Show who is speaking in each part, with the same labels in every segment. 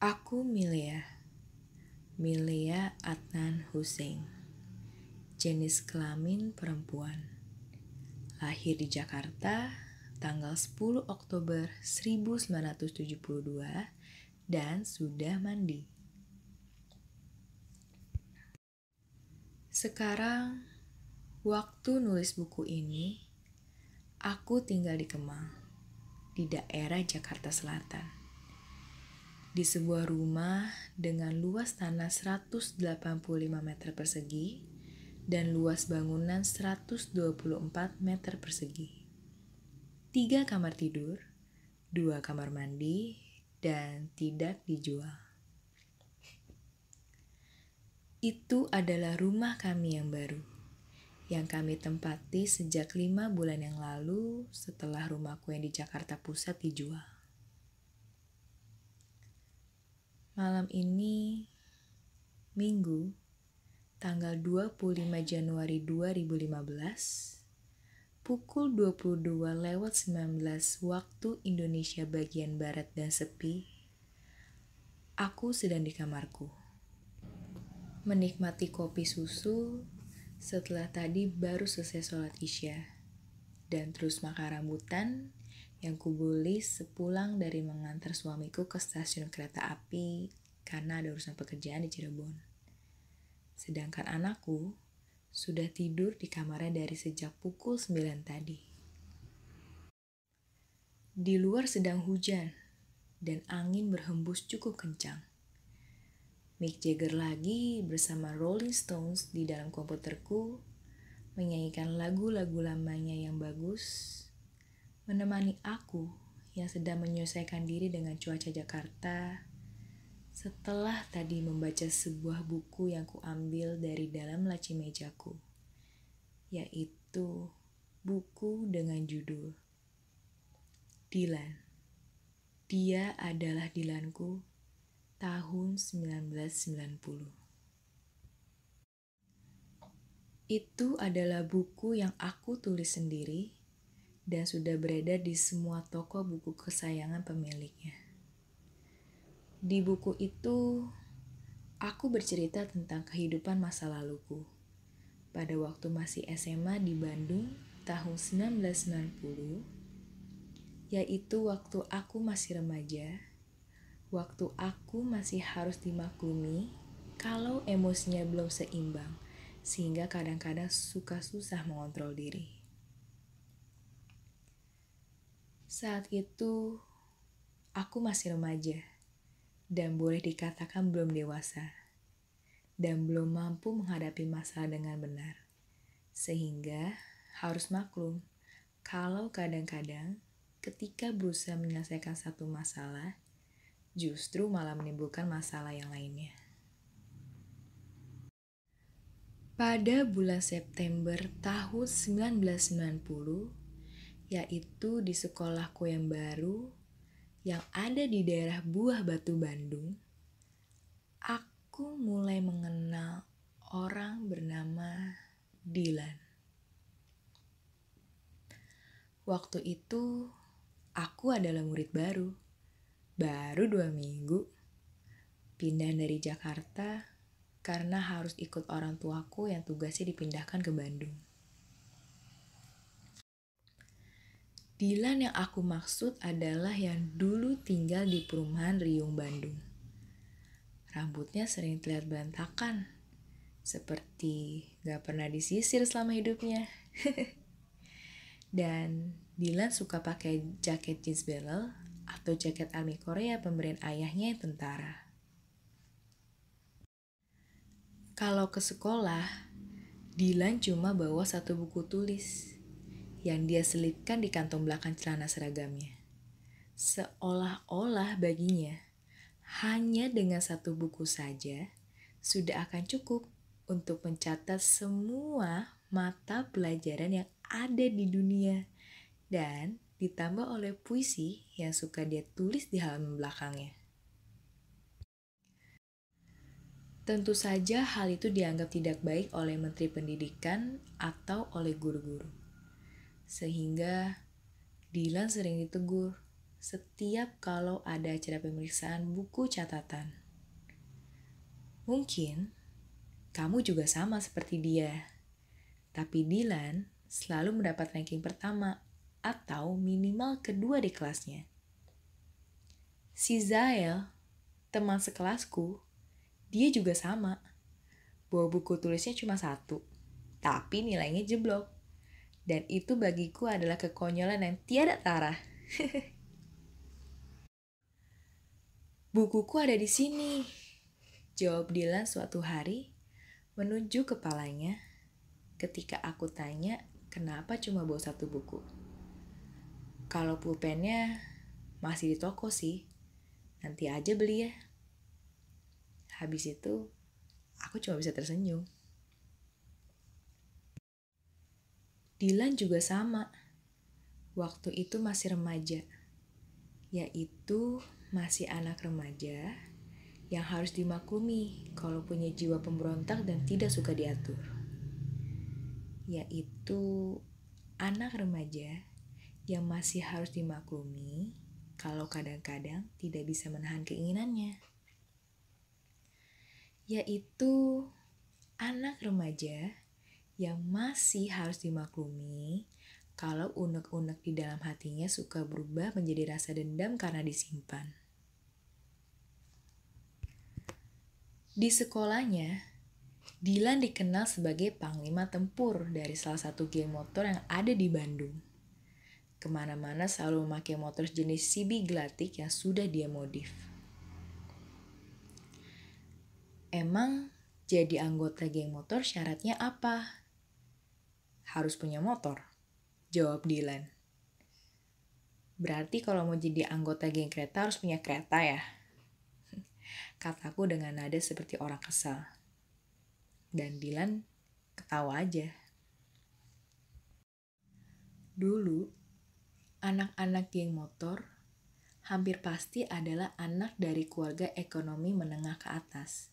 Speaker 1: Aku Milea Adnan Hussein, jenis kelamin perempuan, lahir di Jakarta tanggal 10 Oktober 1972 dan sudah mandi. Sekarang, waktu nulis buku ini, aku tinggal di Kemang, di daerah Jakarta Selatan. Di sebuah rumah dengan luas tanah 185 meter persegi dan luas bangunan 124 meter persegi. 3 kamar tidur, 2 kamar mandi, dan tidak dijual. Itu adalah rumah kami yang baru, yang kami tempati sejak 5 bulan yang lalu setelah rumahku yang di Jakarta Pusat dijual. Malam ini, Minggu, tanggal 25 Januari 2015, pukul 22:19 waktu Indonesia bagian Barat dan sepi, aku sedang di kamarku, menikmati kopi susu setelah tadi baru selesai sholat Isya, dan terus makan rambutan yang kubeli sepulang dari mengantar suamiku ke stasiun kereta api karena ada urusan pekerjaan di Cirebon. Sedangkan anakku sudah tidur di kamarnya dari sejak pukul 9 tadi. Di luar sedang hujan dan angin berhembus cukup kencang. Mick Jagger lagi bersama Rolling Stones di dalam komputerku menyanyikan lagu-lagu lamanya yang bagus, menemani aku yang sedang menyelesaikan diri dengan cuaca Jakarta setelah tadi membaca sebuah buku yang kuambil dari dalam laci mejaku, yaitu buku dengan judul Dylan. Dia adalah Dylanku tahun 1990. Itu adalah buku yang aku tulis sendiri dan sudah beredar di semua toko buku kesayangan pemiliknya. Di buku itu, aku bercerita tentang kehidupan masa laluku pada waktu masih SMA di Bandung tahun 1990, yaitu waktu aku masih remaja, waktu aku masih harus dimaklumi kalau emosinya belum seimbang, sehingga kadang-kadang suka susah mengontrol diri. Saat itu, aku masih remaja dan boleh dikatakan belum dewasa dan belum mampu menghadapi masalah dengan benar. Sehingga harus maklum kalau kadang-kadang ketika berusaha menyelesaikan satu masalah, justru malah menimbulkan masalah yang lainnya. Pada bulan September tahun 1990, yaitu di sekolahku yang baru yang ada di daerah Buah Batu, Bandung, aku mulai mengenal orang bernama Dylan. Waktu itu, aku adalah murid baru 2 minggu, pindah dari Jakarta karena harus ikut orang tuaku yang tugasnya dipindahkan ke Bandung. Dylan yang aku maksud adalah yang dulu tinggal di perumahan Riung, Bandung. Rambutnya sering terlihat berantakan, seperti gak pernah disisir selama hidupnya. Dan Dylan suka pakai jaket jeans barrel atau jaket army Korea pemberian ayahnya yang tentara. Kalau ke sekolah, Dylan cuma bawa satu buku tulis yang dia selipkan di kantong belakang celana seragamnya. Seolah-olah baginya, hanya dengan satu buku saja sudah akan cukup untuk mencatat semua mata pelajaran yang ada di dunia dan ditambah oleh puisi yang suka dia tulis di halaman belakangnya. Tentu saja hal itu dianggap tidak baik oleh Menteri Pendidikan atau oleh guru-guru. Sehingga Dylan sering ditegur setiap kalau ada acara pemeriksaan buku catatan. Mungkin kamu juga sama seperti dia, tapi Dylan selalu mendapat ranking pertama atau minimal kedua di kelasnya. Si Zael, teman sekelasku, dia juga sama. Bawa buku tulisnya cuma 1, tapi nilainya jeblok. Dan itu bagiku adalah kekonyolan yang tiada tara. Bukuku ada di sini, jawab Dylan suatu hari menunjuk kepalanya ketika aku tanya kenapa cuma bawa 1 buku. Kalau pulpennya masih di toko sih, nanti aja beli ya. Habis itu, aku cuma bisa tersenyum. Dylan juga sama. Waktu itu masih remaja, yaitu masih anak remaja yang harus dimaklumi kalau punya jiwa pemberontak dan tidak suka diatur. Yaitu anak remaja yang masih harus dimaklumi kalau kadang-kadang tidak bisa menahan keinginannya. Yaitu anak remaja yang masih harus dimaklumi kalau unek-unek di dalam hatinya suka berubah menjadi rasa dendam karena disimpan. Di sekolahnya, Dylan dikenal sebagai panglima tempur dari salah satu geng motor yang ada di Bandung. Kemana-mana selalu memakai motor jenis CB Glatik yang sudah dia modif. Emang jadi anggota geng motor syaratnya apa? Harus punya motor, jawab Dylan. Berarti kalau mau jadi anggota geng kereta harus punya kereta ya? Kataku dengan nada seperti orang kesal. Dan Dylan ketawa aja. Dulu, anak-anak geng motor hampir pasti adalah anak dari keluarga ekonomi menengah ke atas.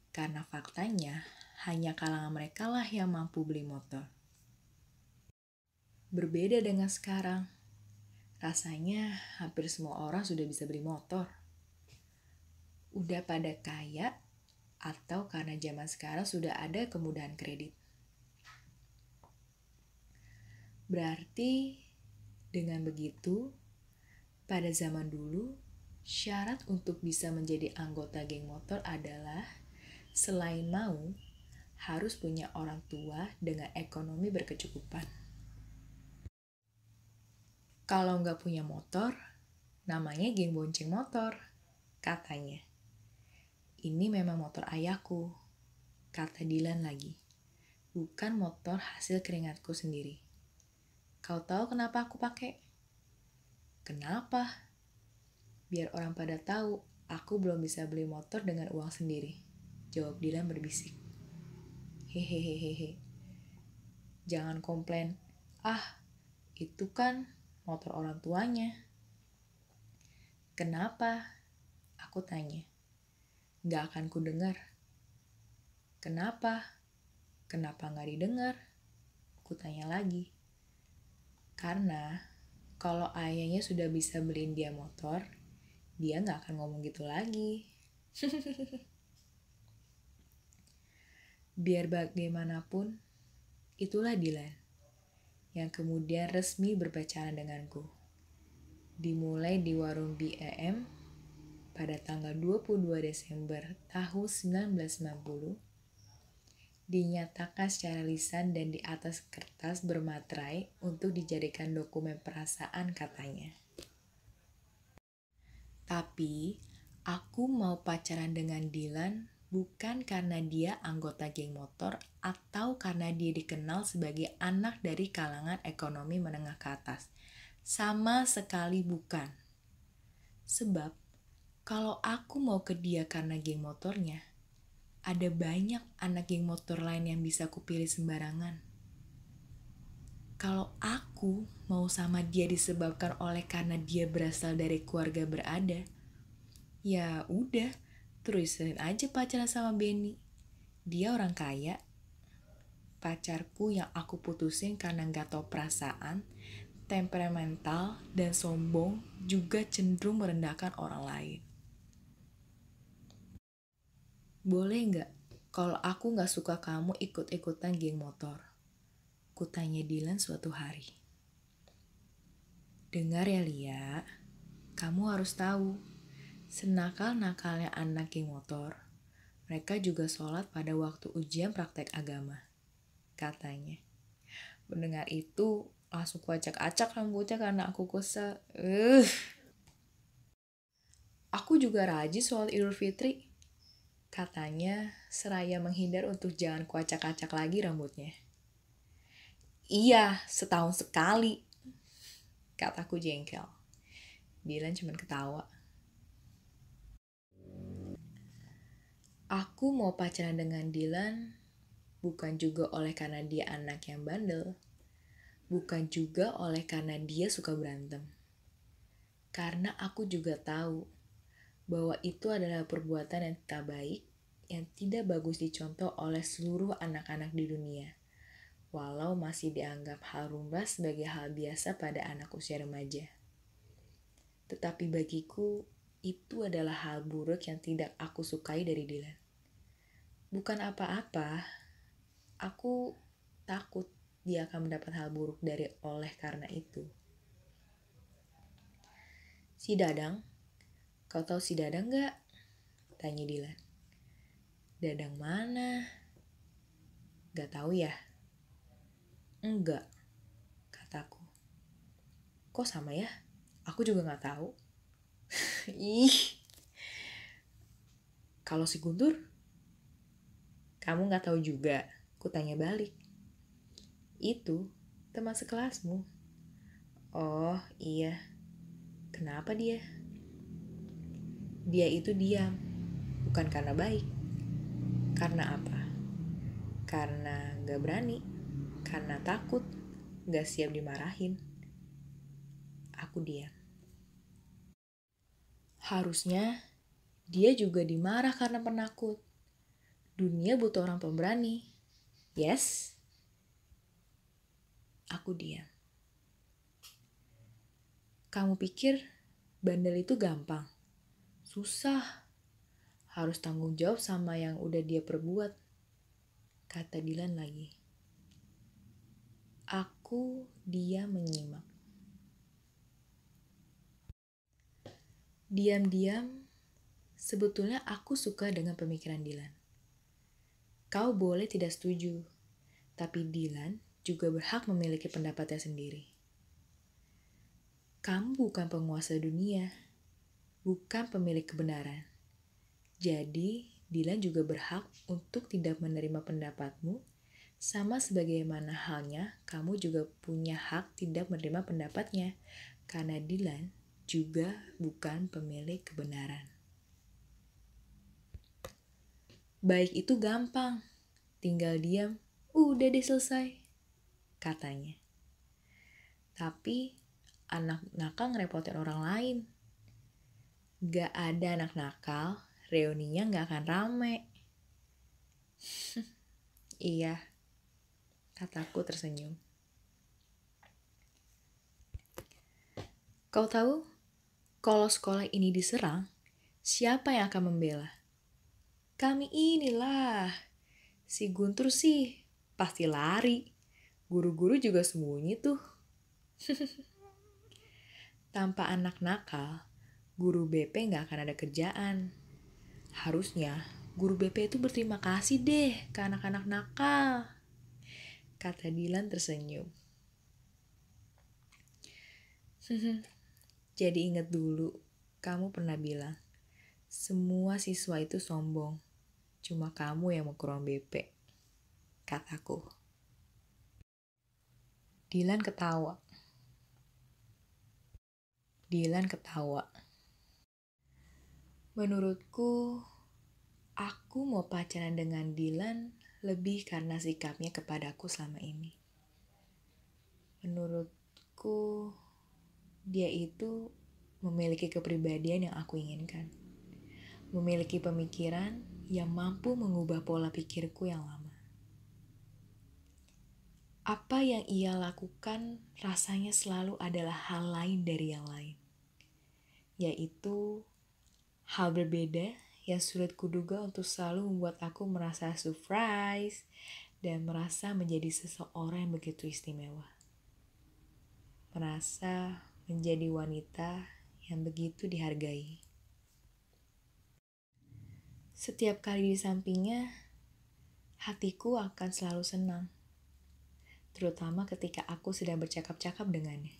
Speaker 1: Karena faktanya, hanya kalangan mereka lah yang mampu beli motor. Berbeda dengan sekarang, rasanya hampir semua orang sudah bisa beli motor. Udah pada kaya, atau karena zaman sekarang sudah ada kemudahan kredit. Berarti dengan begitu, pada zaman dulu, syarat untuk bisa menjadi anggota geng motor adalah selain mau, harus punya orang tua dengan ekonomi berkecukupan. Kalau nggak punya motor, namanya geng bonceng motor, katanya. Ini memang motor ayahku, kata Dylan lagi. Bukan motor hasil keringatku sendiri. Kau tahu kenapa aku pakai? Kenapa? Biar orang pada tahu aku belum bisa beli motor dengan uang sendiri, jawab Dylan berbisik. Hehehehe. Jangan komplain. Ah, itu kan motor orang tuanya. Kenapa? Aku tanya. Gak akan ku dengar. Kenapa? Kenapa gak didengar? Ku tanya lagi. Karena kalau ayahnya sudah bisa beliin dia motor, dia gak akan ngomong gitu lagi. Biar bagaimanapun, itulah Dylan yang kemudian resmi berpacaran denganku. Dimulai di warung BEM pada tanggal 22 Desember tahun 1990, dinyatakan secara lisan dan di atas kertas bermaterai untuk dijadikan dokumen perasaan katanya. Tapi, aku mau pacaran dengan Dylan bukan karena dia anggota geng motor atau karena dia dikenal sebagai anak dari kalangan ekonomi menengah ke atas. Sama sekali bukan. Sebab, kalau aku mau ke dia karena geng motornya, ada banyak anak geng motor lain yang bisa kupilih sembarangan. Kalau aku mau sama dia disebabkan oleh karena dia berasal dari keluarga berada, ya udah, terusin aja pacaran sama Benny. Dia orang kaya. Pacarku yang aku putusin karena gak tahu perasaan, temperamental, dan sombong juga cenderung merendahkan orang lain. Boleh nggak kalau aku nggak suka kamu ikut-ikutan geng motor? Kutanya Dylan suatu hari. Dengar ya Lia, kamu harus tahu, senakal-nakalnya anak geng motor, mereka juga sholat pada waktu ujian praktek agama, katanya. Mendengar itu, langsung kuacak-acak rambutnya karena aku kesel. Aku juga rajin sholat Idul Fitri, katanya seraya menghindar untuk jangan kuacak-acak lagi rambutnya. Iya, setahun sekali, kataku jengkel. Dylan cuma ketawa. Aku mau pacaran dengan Dylan bukan juga oleh karena dia anak yang bandel. Bukan juga oleh karena dia suka berantem. Karena aku juga tahu bahwa itu adalah perbuatan yang tidak baik, yang tidak bagus dicontoh oleh seluruh anak-anak di dunia. Walau masih dianggap hal lumrah sebagai hal biasa pada anak usia remaja. Tetapi bagiku, itu adalah hal buruk yang tidak aku sukai dari Dylan. Bukan apa-apa, aku takut dia akan mendapat hal buruk dari oleh karena itu. Si Dadang, kau tahu si Dadang gak? Tanya Dylan. Dadang mana? Gak tahu ya? Enggak, kataku. Kok sama ya? Aku juga gak tahu. Ih. Kalau si Guntur? Kamu gak tahu juga? Kutanya balik. Itu teman sekelasmu. Oh iya. Kenapa dia? Dia itu diam. Bukan karena baik. Karena apa? Karena gak berani. Karena takut. Gak siap dimarahin. Aku diam. Harusnya dia juga dimarah karena penakut. Dunia butuh orang pemberani. Yes? Aku diam. Kamu pikir bandel itu gampang? Susah. Harus tanggung jawab sama yang udah dia perbuat. Kata Dylan lagi. Aku diam menyimak. Diam-diam, sebetulnya aku suka dengan pemikiran Dylan. Kau boleh tidak setuju, tapi Dylan juga berhak memiliki pendapatnya sendiri. Kamu bukan penguasa dunia, bukan pemilik kebenaran. Jadi, Dylan juga berhak untuk tidak menerima pendapatmu, sama sebagaimana halnya kamu juga punya hak tidak menerima pendapatnya, karena Dylan juga bukan pemilik kebenaran. Baik itu gampang, tinggal diam, udah deh selesai, katanya. Tapi anak nakal ngerepotin orang lain. Gak ada anak nakal, reuninya gak akan rame. Iya, kataku tersenyum. Kau tahu, kalau sekolah ini diserang, siapa yang akan membela? Kami inilah. Si Guntur sih pasti lari. Guru-guru juga sembunyi tuh. Tanpa anak nakal, guru BP gak akan ada kerjaan. Harusnya guru BP itu berterima kasih deh ke anak-anak nakal. Kata Dylan tersenyum. Jadi ingat dulu, kamu pernah bilang, semua siswa itu sombong. Cuma kamu yang mau ke ruang BP. Kataku. Dylan ketawa. Menurutku, aku mau pacaran dengan Dylan lebih karena sikapnya kepadaku selama ini. Menurutku, dia itu memiliki kepribadian yang aku inginkan. Memiliki pemikiran yang mampu mengubah pola pikirku yang lama. Apa yang ia lakukan rasanya selalu adalah hal lain dari yang lain. Yaitu hal berbeda yang sulit kuduga untuk selalu membuat aku merasa surprise dan merasa menjadi seseorang yang begitu istimewa. Merasa menjadi wanita yang begitu dihargai. Setiap kali di sampingnya, hatiku akan selalu senang. Terutama ketika aku sedang bercakap-cakap dengannya.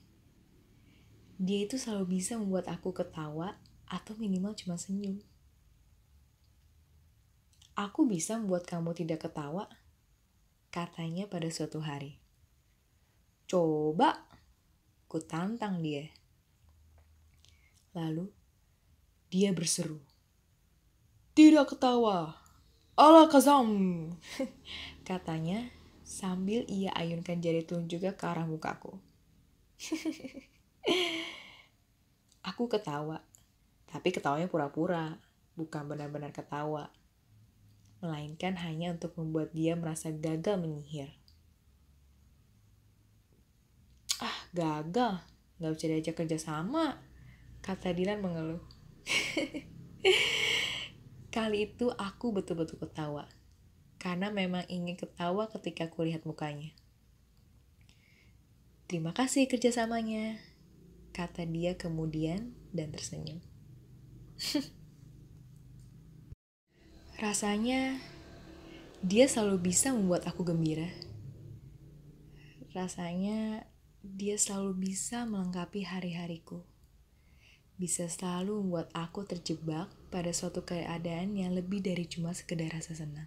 Speaker 1: Dia itu selalu bisa membuat aku ketawa atau minimal cuma senyum. Aku bisa membuat kamu tidak ketawa, katanya pada suatu hari. Coba, ku tantang dia. Lalu, dia berseru. Tidak ketawa, ala kazam, katanya sambil ia ayunkan jari telunjuknya ke arah mukaku. Aku ketawa, tapi ketawanya pura-pura, bukan benar-benar ketawa. Melainkan hanya untuk membuat dia merasa gagal menyihir. Gagal, gak bisa diajak kerja sama, kata Dilan mengeluh. Kali itu aku betul-betul ketawa, karena memang ingin ketawa ketika kulihat mukanya. Terima kasih kerjasamanya, kata dia kemudian dan tersenyum. Rasanya dia selalu bisa membuat aku gembira. Rasanya dia selalu bisa melengkapi hari-hariku. Bisa selalu membuat aku terjebak pada suatu keadaan yang lebih dari cuma sekedar rasa senang.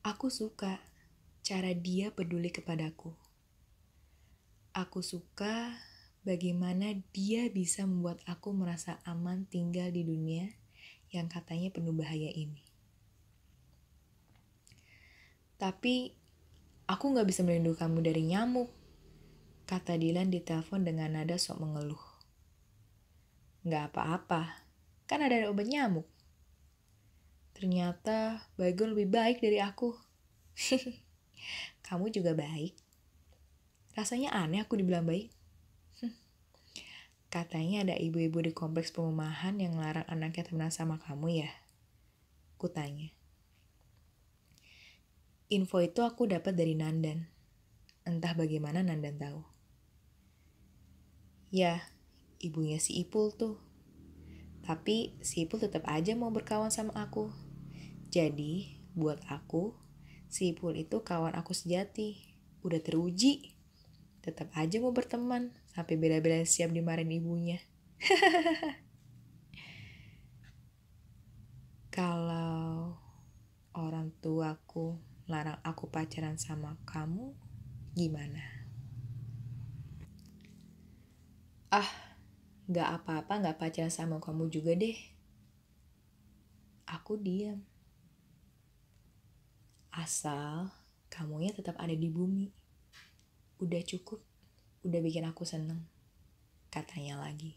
Speaker 1: Aku suka cara dia peduli kepadaku. Aku suka bagaimana dia bisa membuat aku merasa aman tinggal di dunia yang katanya penuh bahaya ini. Tapi aku gak bisa melindungi kamu dari nyamuk, kata Dilan di telepon dengan nada sok mengeluh. Gak apa-apa, kan ada obat nyamuk. Ternyata Baygon lebih baik dari aku. Kamu juga baik. Rasanya aneh aku dibilang baik. Katanya ada ibu-ibu di kompleks perumahan yang larang anaknya temenan sama kamu ya? Kutanya. Info itu aku dapat dari Nandan. Entah bagaimana Nandan tahu. Ya, ibunya si Ipul tuh. Tapi si Ipul tetap aja mau berkawan sama aku. Jadi, buat aku, si Ipul itu kawan aku sejati. Udah teruji. Tetap aja mau berteman, sampai bela-bela siap dimarahin ibunya. Kalau orang tuaku larang aku pacaran sama kamu, gimana? Gak apa-apa gak pacaran sama kamu juga deh. Aku diam. Asal kamunya tetap ada di bumi. Udah cukup, udah bikin aku seneng, katanya lagi.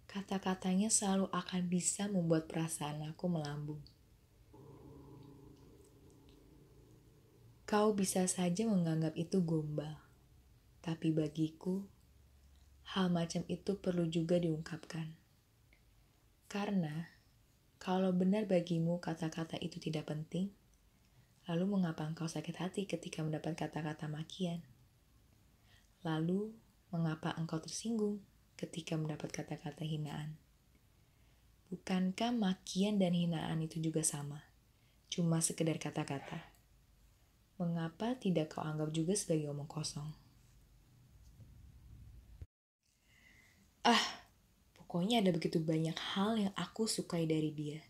Speaker 1: Kata-katanya selalu akan bisa membuat perasaan aku melambung. Kau bisa saja menganggap itu gombal, tapi bagiku, hal macam itu perlu juga diungkapkan. Karena, kalau benar bagimu kata-kata itu tidak penting, lalu mengapa engkau sakit hati ketika mendapat kata-kata makian? Lalu, mengapa engkau tersinggung ketika mendapat kata-kata hinaan? Bukankah makian dan hinaan itu juga sama? Cuma sekedar kata-kata. Mengapa tidak kau anggap juga sebagai omong kosong? Pokoknya ada begitu banyak hal yang aku sukai dari dia.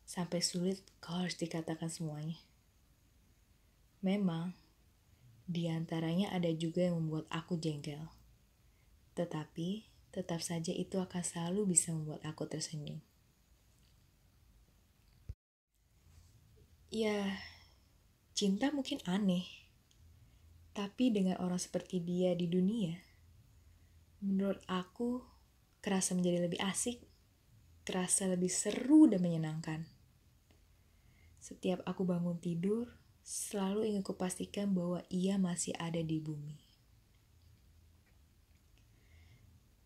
Speaker 1: Sampai sulit kau harus dikatakan semuanya. Memang, di antaranya ada juga yang membuat aku jengkel. Tetapi, tetap saja itu akan selalu bisa membuat aku tersenyum. Ya, cinta mungkin aneh. Tapi dengan orang seperti dia di dunia, menurut aku, kerasa menjadi lebih asik, kerasa lebih seru dan menyenangkan. Setiap aku bangun tidur, selalu ingin kupastikan bahwa ia masih ada di bumi.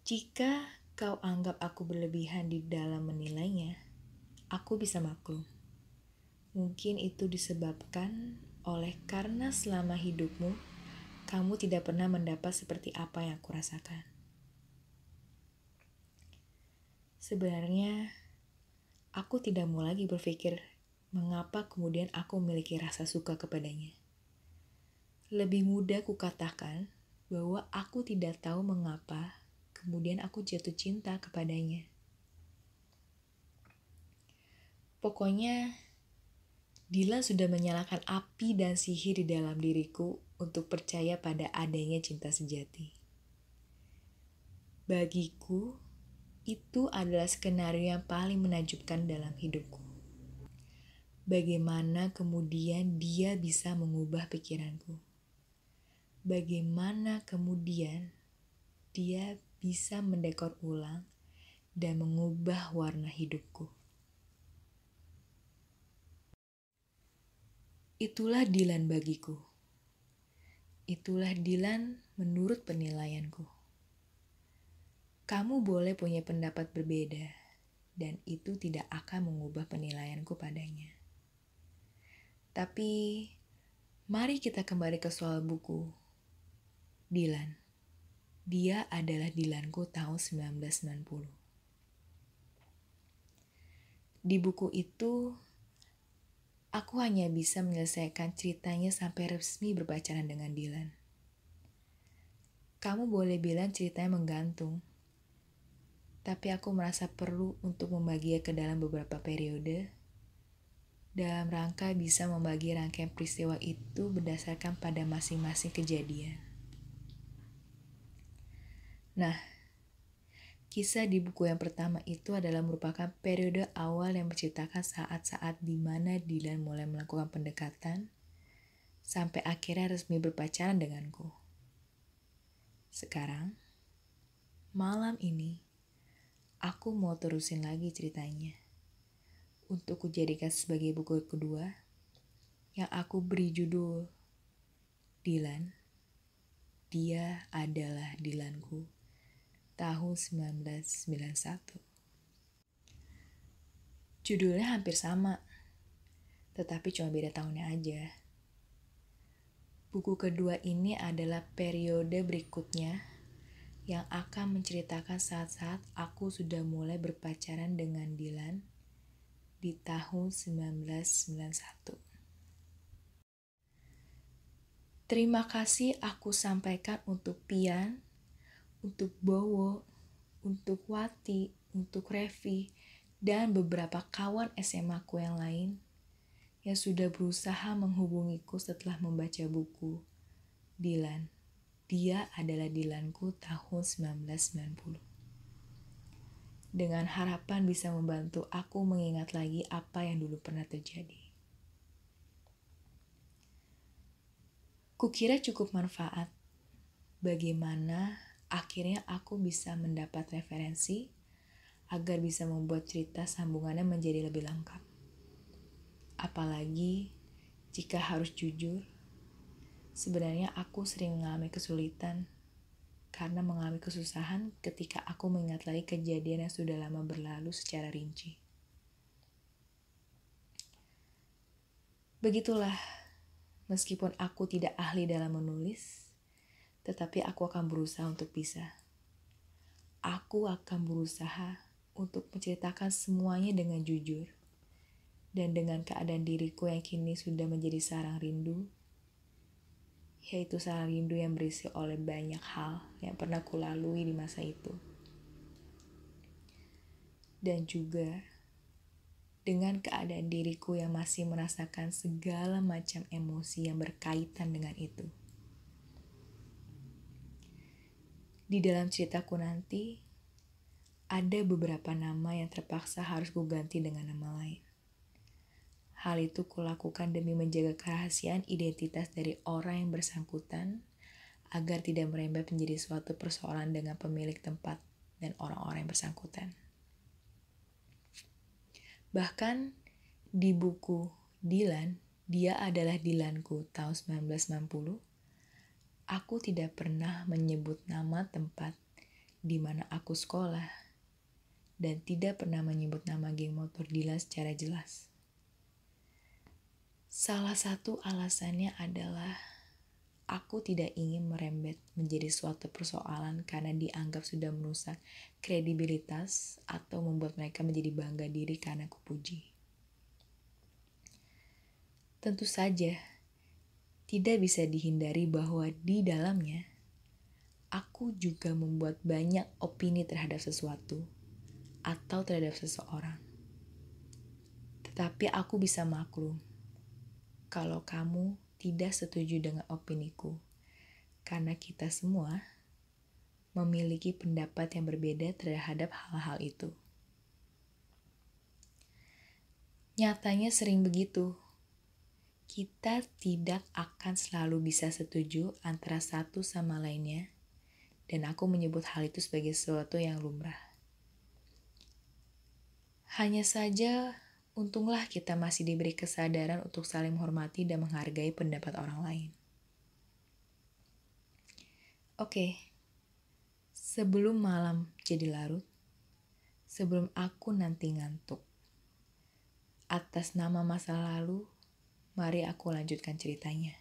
Speaker 1: Jika kau anggap aku berlebihan di dalam menilainya, aku bisa maklum. Mungkin itu disebabkan oleh karena selama hidupmu, kamu tidak pernah mendapat seperti apa yang aku rasakan. Sebenarnya, aku tidak mau lagi berpikir mengapa kemudian aku memiliki rasa suka kepadanya. Lebih mudah kukatakan bahwa aku tidak tahu mengapa kemudian aku jatuh cinta kepadanya. Pokoknya, Dylan sudah menyalakan api dan sihir di dalam diriku untuk percaya pada adanya cinta sejati. Bagiku, itu adalah skenario yang paling menakjubkan dalam hidupku. Bagaimana kemudian dia bisa mengubah pikiranku? Bagaimana kemudian dia bisa mendekor ulang dan mengubah warna hidupku? Itulah Dylan bagiku. Itulah Dylan menurut penilaianku. Kamu boleh punya pendapat berbeda, dan itu tidak akan mengubah penilaianku padanya. Tapi, mari kita kembali ke soal buku. Dylan. Dia adalah Dylanku tahun 1990. Di buku itu, aku hanya bisa menyelesaikan ceritanya sampai resmi berpacaran dengan Dylan. Kamu boleh bilang ceritanya menggantung, tapi aku merasa perlu untuk membaginya ke dalam beberapa periode, dalam rangka bisa membagi rangkaian peristiwa itu berdasarkan pada masing-masing kejadian. Nah, kisah di buku yang pertama itu adalah merupakan periode awal yang menceritakan saat-saat di mana Dylan mulai melakukan pendekatan sampai akhirnya resmi berpacaran denganku. Sekarang, malam ini, aku mau terusin lagi ceritanya untuk kujadikan sebagai buku kedua yang aku beri judul Dylan. Dia adalah Dylanku tahun 1991. Judulnya hampir sama, tetapi cuma beda tahunnya aja. Buku kedua ini adalah periode berikutnya yang akan menceritakan saat-saat aku sudah mulai berpacaran dengan Dylan di tahun 1991. Terima kasih aku sampaikan untuk Pian, untuk Bowo, untuk Wati, untuk Revi, dan beberapa kawan SMA ku yang lain yang sudah berusaha menghubungiku setelah membaca buku Dylan. Dia adalah Dylanku tahun 1990. Dengan harapan bisa membantu aku mengingat lagi apa yang dulu pernah terjadi. Kukira cukup manfaat. Bagaimana akhirnya aku bisa mendapat referensi agar bisa membuat cerita sambungannya menjadi lebih lengkap. Apalagi jika harus jujur, sebenarnya aku sering mengalami kesulitan karena mengalami kesusahan ketika aku mengingat lagi kejadian yang sudah lama berlalu secara rinci. Begitulah, meskipun aku tidak ahli dalam menulis, tetapi aku akan berusaha untuk bisa. Aku akan berusaha untuk menceritakan semuanya dengan jujur, dan dengan keadaan diriku yang kini sudah menjadi sarang rindu, yaitu sarang rindu yang berisi oleh banyak hal yang pernah kulalui di masa itu. Dan juga dengan keadaan diriku yang masih merasakan segala macam emosi yang berkaitan dengan itu. Di dalam ceritaku nanti, ada beberapa nama yang terpaksa harus kuganti dengan nama lain. Hal itu kulakukan demi menjaga kerahasiaan identitas dari orang yang bersangkutan agar tidak merembet menjadi suatu persoalan dengan pemilik tempat dan orang-orang yang bersangkutan. Bahkan di buku Dilan, dia adalah Dilanku tahun 1990. Aku tidak pernah menyebut nama tempat di mana aku sekolah dan tidak pernah menyebut nama geng motor Dilan secara jelas. Salah satu alasannya adalah aku tidak ingin merembet menjadi suatu persoalan karena dianggap sudah merusak kredibilitas atau membuat mereka menjadi bangga diri karena kupuji. Tentu saja, tidak bisa dihindari bahwa di dalamnya, aku juga membuat banyak opini terhadap sesuatu atau terhadap seseorang. Tetapi aku bisa maklum kalau kamu tidak setuju dengan opiniku, karena kita semua memiliki pendapat yang berbeda terhadap hal-hal itu. Nyatanya sering begitu. Kita tidak akan selalu bisa setuju antara satu sama lainnya, dan aku menyebut hal itu sebagai sesuatu yang lumrah. Hanya saja, untunglah kita masih diberi kesadaran untuk saling menghormati dan menghargai pendapat orang lain. Oke, sebelum malam jadi larut, sebelum aku nanti ngantuk, atas nama masa lalu, mari aku lanjutkan ceritanya.